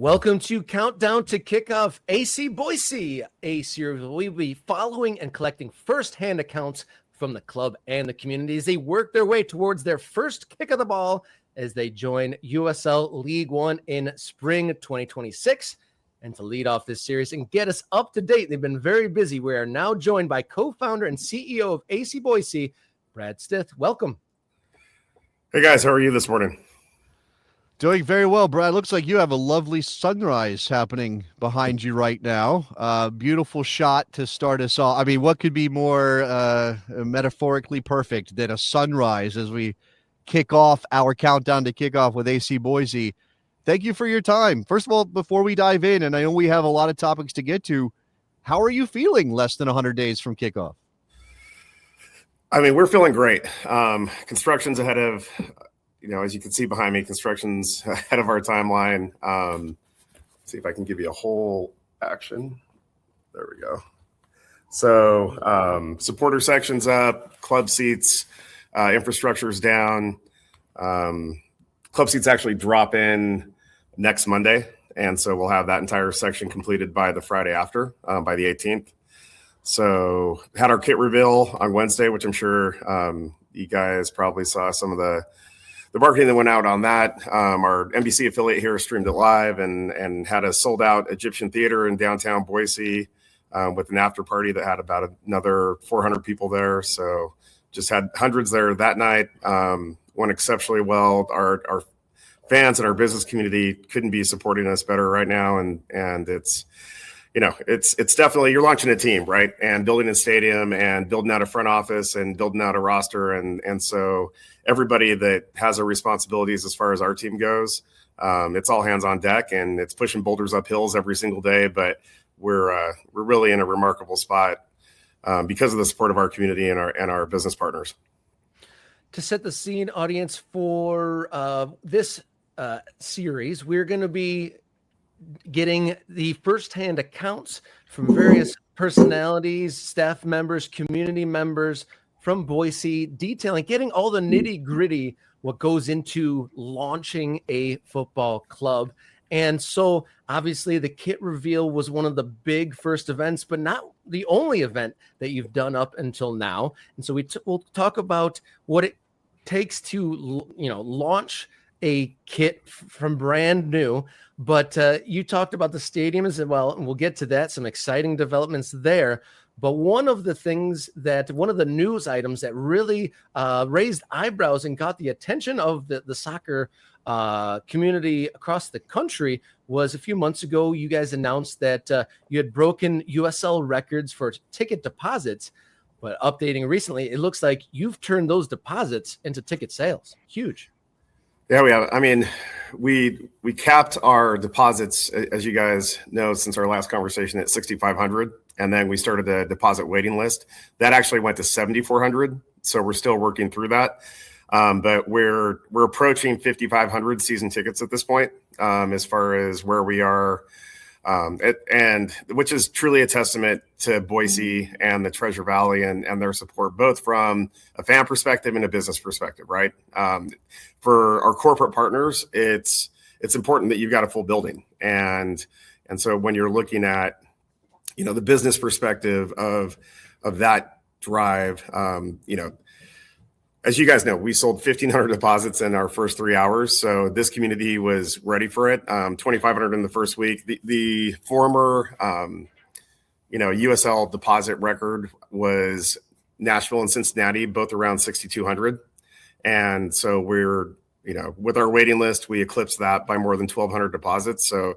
Welcome to Countdown to Kickoff AC Boise, a series where we'll be following and collecting firsthand accounts from the club and the community as they work their way towards their first kick of the ball as they join USL League One in spring 2026. And to lead off this series and get us up to date, they've been very busy. We are now joined by co-founder and CEO of AC Boise, Brad Stith. Welcome. Hey guys, how are you this morning? Doing very well, Brad. Looks like you have a lovely sunrise happening behind you right now. Beautiful shot to start us off. I mean, what could be more metaphorically perfect than a sunrise as we kick off our countdown to kickoff with AC Boise? Thank you for your time. First of all, before we dive in, and I know we have a lot of topics to get to, how are you feeling less than 100 days from kickoff? I mean, we're feeling great. Construction's ahead of... as you can see behind me, construction's ahead of our timeline. See if I can give you a whole action. There we go. So supporter section's up, club seats, infrastructure's down. Club seats actually drop in next Monday. And so we'll have that entire section completed by the Friday after, by the 18th. So had our kit reveal on Wednesday, which I'm sure you guys probably saw some of the marketing that went out on that. Our NBC affiliate here streamed it live and had a sold out Egyptian theater in downtown Boise with an after party that had about another 400 people there. So just had hundreds there that night. Went exceptionally well. Our fans and our business community couldn't be supporting us better right now. And it's, it's definitely, you're launching a team, right? And building a stadium and building out a front office and building out a roster. And so everybody that has their responsibilities as far as our team goes, it's all hands on deck and it's pushing boulders up hills every single day. But we're really in a remarkable spot because of the support of our community and our business partners. To set the scene, audience, for this series, we're going to be getting the firsthand accounts from various personalities, staff members, community members from Boise, detailing, getting all the nitty gritty, what goes into launching a football club. And so obviously the kit reveal was one of the big first events, but not the only event that you've done up until now. And so we'll talk about what it takes to, launch a kit from brand new. But you talked about the stadium as well, and we'll get to that, some exciting developments there. But one of the news items that really raised eyebrows and got the attention of the soccer community across the country was a few months ago. You guys announced that you had broken USL records for ticket deposits, but updating recently, it looks like you've turned those deposits into ticket sales. Huge. Yeah, we have. I mean, we capped our deposits, as you guys know, since our last conversation at 6,500, and then we started the deposit waiting list. That actually went to 7,400, so we're still working through that. But we're approaching 5,500 season tickets at this point, as far as where we are, and which is truly a testament to Boise and the Treasure Valley and their support, both from a fan perspective and a business perspective, right? For our corporate partners, it's important that you've got a full building. And so when you're looking at, the business perspective of that drive, as you guys know, we sold 1,500 deposits in our first 3 hours. So this community was ready for it. 2,500 in the first week. The former, USL deposit record was Nashville and Cincinnati, both around 6,200. And so we're, with our waiting list, we eclipsed that by more than 1,200 deposits. So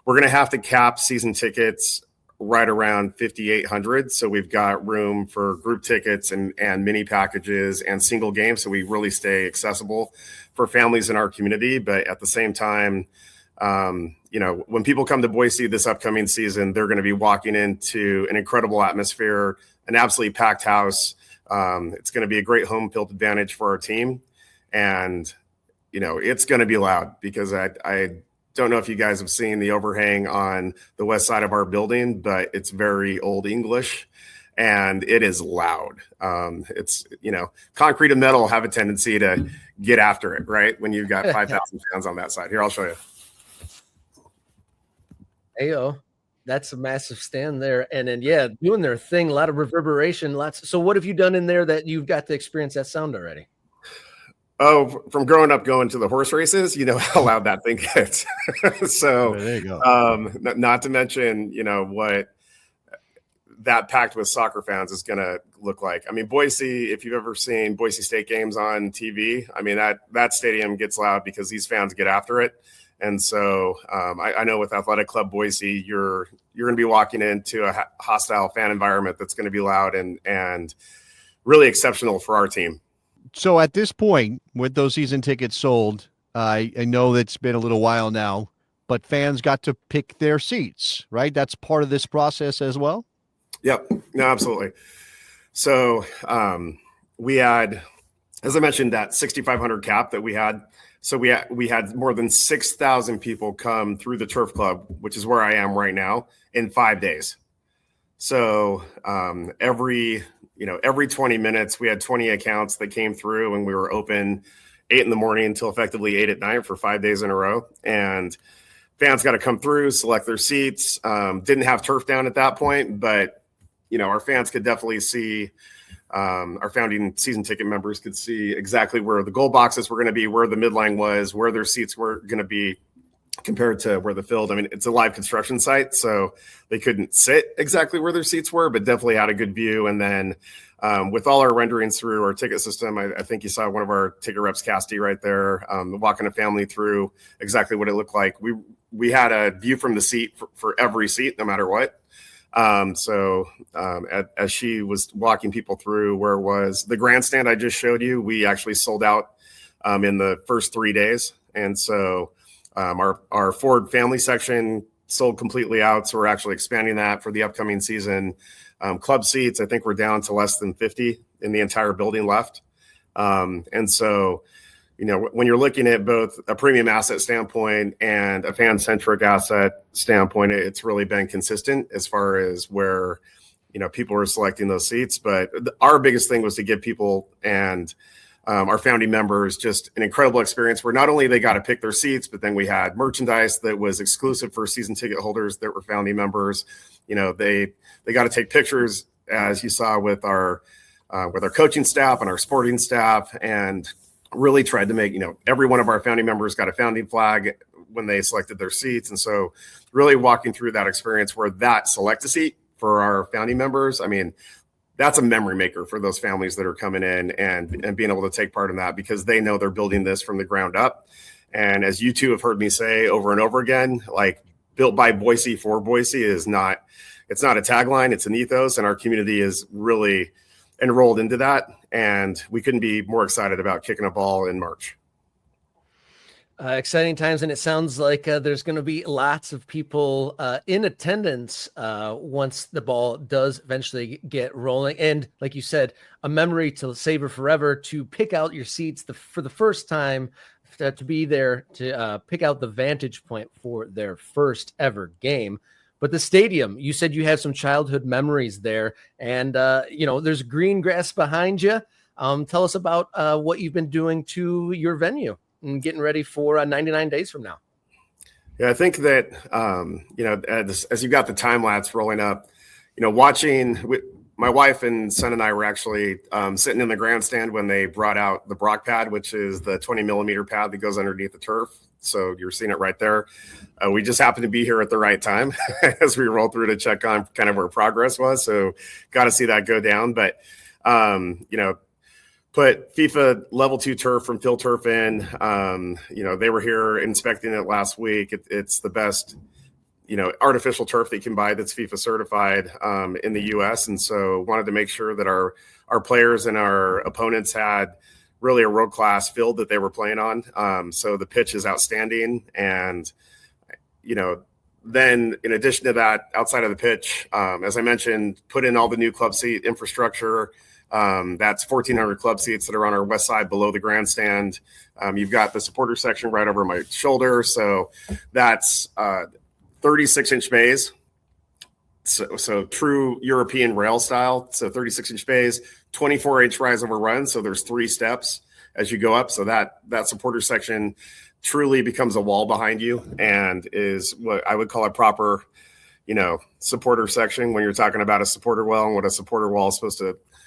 we're going to have to cap season tickets right around 5,800. So we've got room for group tickets and mini packages and single games. So we really stay accessible for families in our community. But at the same time, when people come to Boise this upcoming season, they're going to be walking into an incredible atmosphere, an absolutely packed house. It's going to be a great home field advantage for our team. And, it's going to be loud because I don't know if you guys have seen the overhang on the west side of our building, but it's very old English and it is loud. It's, concrete and metal have a tendency to get after it, right? When you've got 5,000 fans on that side. Here, I'll show you. Ayo, that's a massive stand there. And then, yeah, doing their thing, a lot of reverberation, lots. So what have you done in there that you've got to experience that sound already? Oh, from growing up going to the horse races, you know how loud that thing gets. So, There you go. not to mention, you know, what that packed with soccer fans is going to look like. I mean, Boise, if you've ever seen Boise State games on TV, I mean, that stadium gets loud because these fans get after it. And so I know with Athletic Club Boise, you're going to be walking into a hostile fan environment that's going to be loud and really exceptional for our team. So at this point, with those season tickets sold, I know it's been a little while now, but fans got to pick their seats, right? That's part of this process as well? Yep. No, absolutely. So we had, as I mentioned, that 6,500 cap that we had. So we had more than 6,000 people come through the Turf Club, which is where I am right now, in 5 days. So every 20 minutes, we had 20 accounts that came through, and we were open 8 a.m. until effectively 8 p.m. for 5 days in a row. And fans got to come through, select their seats. Didn't have turf down at that point, but our fans could definitely see. Our founding season ticket members could see exactly where the goal boxes were going to be, where the midline was, where their seats were going to be compared to where the field. I mean, it's a live construction site, so they couldn't sit exactly where their seats were, but definitely had a good view. And then with all our renderings through our ticket system, I think you saw one of our ticket reps, Casty, right there, walking a family through exactly what it looked like. We had a view from the seat for every seat, no matter what. As she was walking people through where was the grandstand I just showed you, we actually sold out in the first 3 days. And so our Ford family section sold completely out. So we're actually expanding that for the upcoming season. Club seats, I think we're down to less than 50 in the entire building left. And so, when you're looking at both a premium asset standpoint and a fan-centric asset standpoint, it's really been consistent as far as where, people are selecting those seats. But our biggest thing was to give people and our founding members just an incredible experience where not only they got to pick their seats, but then we had merchandise that was exclusive for season ticket holders that were founding members. They got to take pictures, as you saw with our coaching staff and our sporting staff, and really tried to make, every one of our founding members got a founding flag when they selected their seats. And so really walking through that experience where that select a seat for our founding members, I mean, that's a memory maker for those families that are coming in and being able to take part in that, because they know they're building this from the ground up. And as you two have heard me say over and over again, like, built by Boise for Boise it's not a tagline, it's an ethos, and our community is really enrolled into that. And we couldn't be more excited about kicking a ball in March. Exciting times, and it sounds like there's going to be lots of people in attendance once the ball does eventually get rolling. And like you said, a memory to savor forever, to pick out your seats for the first time, to be there to pick out the vantage point for their first ever game. But the stadium, you said you have some childhood memories there, and there's green grass behind you. Tell us about what you've been doing to your venue and getting ready for 99 days from now. Yeah, I think that, as you got the time-lapse rolling up, watching my wife and son and I were actually sitting in the grandstand when they brought out the Brock pad, which is the 20 millimeter pad that goes underneath the turf. So you're seeing it right there. We just happened to be here at the right time as we rolled through to check on kind of where progress was. So got to see that go down. But, put FIFA level 2 turf from Phil Turf in. They were here inspecting it last week. It's the best, artificial turf that you can buy that's FIFA certified in the U.S. And so wanted to make sure that our players and our opponents had really a world-class field that they were playing on. So the pitch is outstanding. And, then in addition to that, outside of the pitch, as I mentioned, put in all the new club seat infrastructure. That's 1,400 club seats that are on our west side below the grandstand. You've got the supporter section right over my shoulder. So that's 36-inch bays. So true European rail style. So 36-inch bays, 24-inch rise over run. So there's 3 steps as you go up. So that supporter section truly becomes a wall behind you and is what I would call a proper, supporter section when you're talking about a supporter well and what a supporter wall is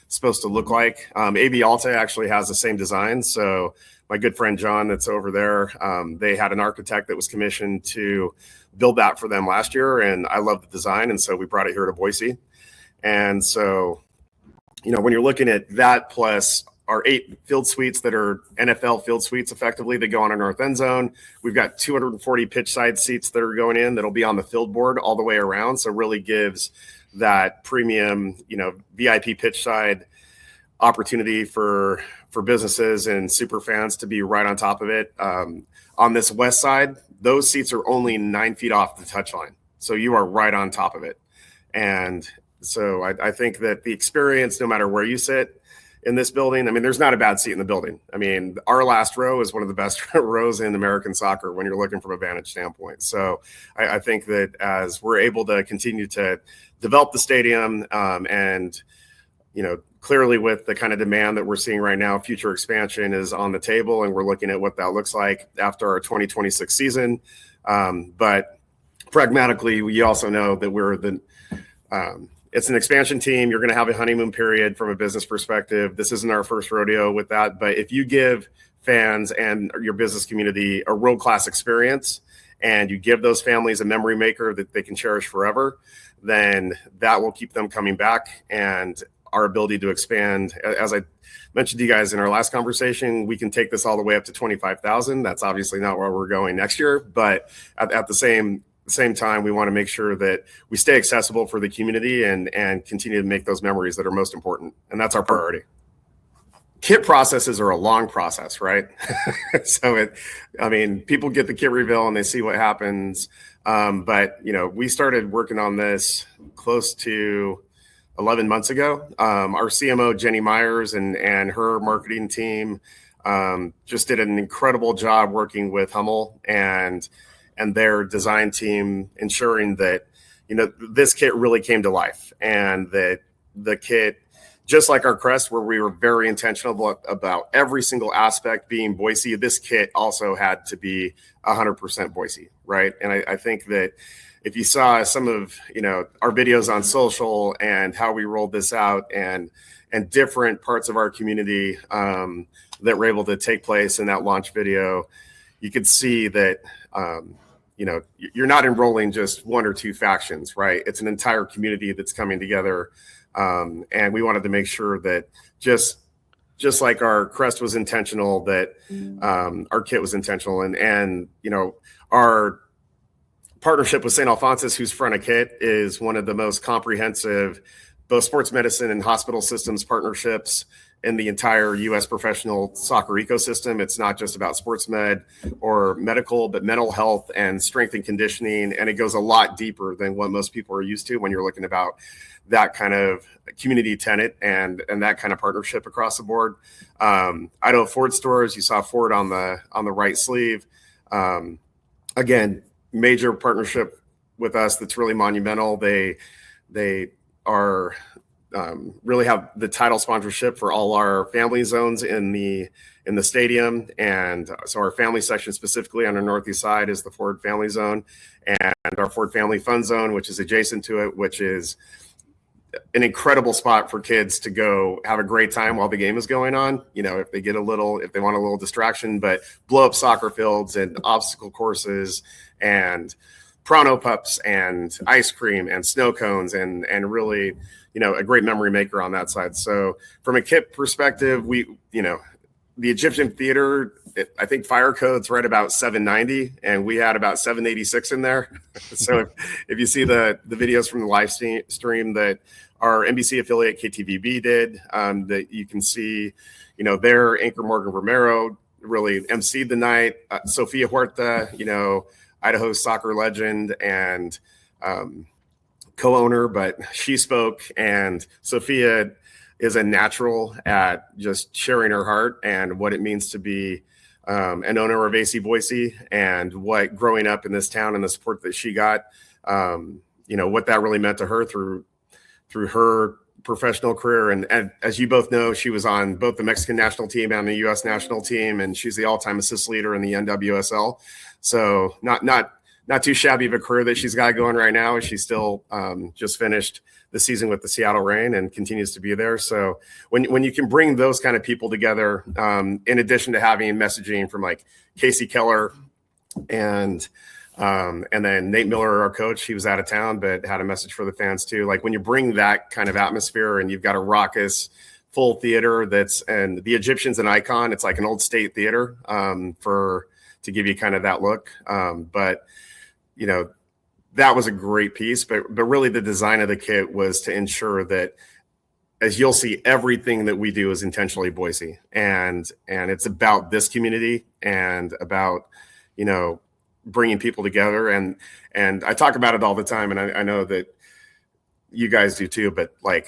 supposed to look like. AB Alta actually has the same design. So my good friend John that's over there, they had an architect that was commissioned to build that for them last year, and I love the design, and so we brought it here to Boise. And so, when you're looking at that plus our 8 field suites that are NFL field suites effectively that go on our north end zone, we've got 240 pitch side seats that are going in that'll be on the field board all the way around. So really gives that premium, VIP pitch side opportunity for businesses and super fans to be right on top of it. On this west side, those seats are only 9 feet off the touchline. So you are right on top of it. And so I think that the experience, no matter where you sit in this building, there's not a bad seat in the building. Our last row is one of the best rows in American soccer when you're looking from a vantage standpoint. So I think that as we're able to continue to develop the stadium and, clearly with the kind of demand that we're seeing right now, future expansion is on the table, and we're looking at what that looks like after our 2026 season. But pragmatically, you also know that it's an expansion team. You're going to have a honeymoon period from a business perspective. This isn't our first rodeo with that, but if you give fans and your business community a world-class experience and you give those families a memory maker that they can cherish forever, then that will keep them coming back. And our ability to expand, as I mentioned to you guys in our last conversation, we can take this all the way up to 25,000. That's obviously not where we're going next year, but at the same time, we want to make sure that we stay accessible for the community and continue to make those memories that are most important. And that's our priority. Kit processes are a long process, right? So people get the kit reveal and they see what happens. But we started working on this close to 11 months ago. Our CMO, Jenny Myers, and her marketing team just did an incredible job working with Hummel and their design team, ensuring that, this kit really came to life, and that the kit, just like our crest, where we were very intentional about every single aspect being Boise, this kit also had to be 100% Boise, right? And I think that if you saw some of, our videos on social and how we rolled this out and different parts of our community that were able to take place in that launch video, you could see that, you're not enrolling just 1 or 2 factions, right? It's an entire community that's coming together. And we wanted to make sure that just like our crest was intentional, that our kit was intentional. And our partnership with St. Alphonsus, who's front of kit, is one of the most comprehensive both sports medicine and hospital systems partnerships in the entire U.S. professional soccer ecosystem. It's not just about sports med or medical, but mental health and strength and conditioning. And it goes a lot deeper than what most people are used to when you're looking about that kind of community tenet and that kind of partnership across the board. Idaho Ford stores, you saw Ford on the right sleeve. Again, major partnership with us that's really monumental. They are really have the title sponsorship for all our family zones in the stadium, and so our family section specifically on our northeast side is the Ford Family Zone, and our Ford Family Fun Zone, which is adjacent to it, which is an incredible spot for kids to go have a great time while the game is going on. If they want a little distraction, but blow up soccer fields and obstacle courses and Prano pups and ice cream and snow cones and really, a great memory maker on that side. So from a kit perspective, the Egyptian Theater, I think fire code's right about 790, and we had about 786 in there. So if you see the videos from the live stream that our NBC affiliate KTVB did, that you can see, their anchor Morgan Romero really emceed the night. Sofia Huerta, Idaho soccer legend and co-owner, but she spoke, and Sophia is a natural at just sharing her heart and what it means to be an owner of AC Boise, and what growing up in this town and the support that she got, what that really meant to her through her professional career. And as you both know, she was on both the Mexican national team and the U.S. national team, and she's the all-time assist leader in the NWSL. So not too shabby of a career that she's got going right now. She's still just finished the season with the Seattle Reign and continues to be there. So when you can bring those kind of people together, in addition to having messaging from like Casey Keller and then Nate Miller, our coach, he was out of town, but had a message for the fans too. Like when you bring that kind of atmosphere and you've got a raucous full theater and the Egyptian's an icon. It's like an old state theater to give you kind of that look. But you know, that was a great piece, but really the design of the kit was to ensure that, as you'll see, everything that we do is intentionally Boise, and it's about this community and about, you know, bringing people together. And I talk about it all the time, and I know that you guys do too, but like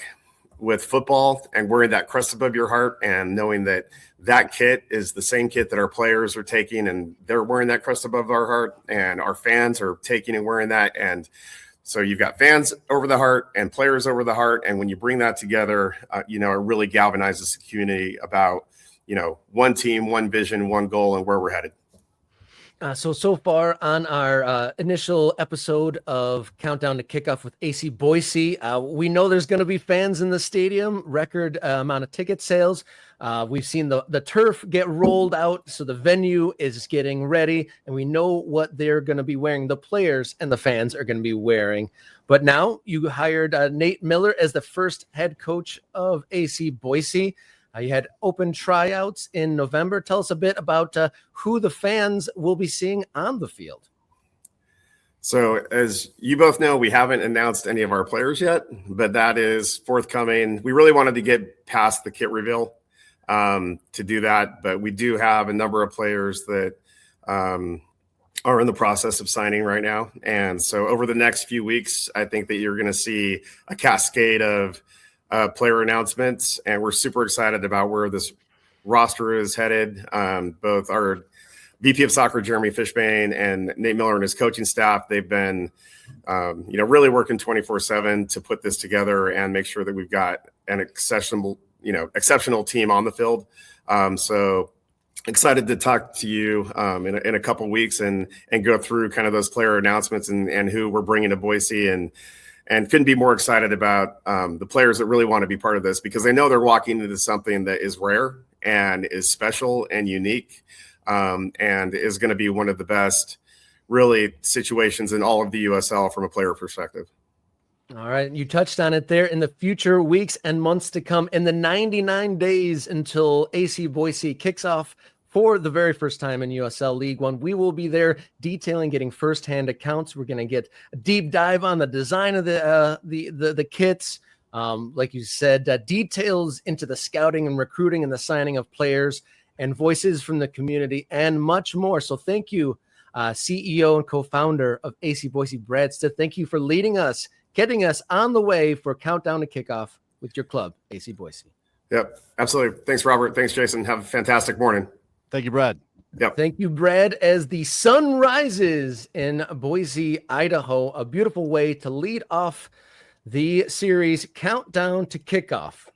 with football and wearing that crest above your heart and knowing that kit is the same kit that our players are taking and they're wearing that crest above our heart, and our fans are taking and wearing that. And so you've got fans over the heart and players over the heart. And when you bring that together, you know, it really galvanizes the community about, you know, one team, one vision, one goal, and where we're headed. So far on our initial episode of Countdown to Kickoff with AC Boise, we know there's going to be fans in the stadium, record amount of ticket sales. We've seen the turf get rolled out, so the venue is getting ready, and we know what they're going to be wearing. The players and the fans are going to be wearing. But now you hired Nate Miller as the first head coach of AC Boise. You had open tryouts in November. Tell us a bit about who the fans will be seeing on the field. So as you both know, we haven't announced any of our players yet, but that is forthcoming. We really wanted to get past the kit reveal to do that, but we do have a number of players that are in the process of signing right now. And so over the next few weeks, I think that you're going to see a cascade of player announcements, and we're super excited about where this roster is headed. Both our VP of Soccer, Jeremy Fishbane, and Nate Miller and his coaching staff, they've been, really working 24/7 to put this together and make sure that we've got an exceptional team on the field. So excited to talk to you in a couple weeks and go through kind of those player announcements and who we're bringing to Boise, and couldn't be more excited about the players that really want to be part of this, because they know they're walking into something that is rare and is special and unique, and is going to be one of the best really situations in all of the USL from a player perspective. All right. You touched on it there. In the future weeks and months to come, in the 99 days until AC Boise kicks off for the very first time in USL League One, we will be there detailing, getting firsthand accounts. We're going to get a deep dive on the design of the kits. Like you said, details into the scouting and recruiting and the signing of players, and voices from the community, and much more. So thank you, CEO and co-founder of AC Boise, Brad Stith. Thank you for leading us, getting us on the way for Countdown to Kickoff with your club, AC Boise. Yep, absolutely. Thanks, Robert. Thanks, Jason. Have a fantastic morning. Thank you, Brad. Yep. Thank you, Brad. As the sun rises in Boise, Idaho, a beautiful way to lead off the series Countdown to Kickoff.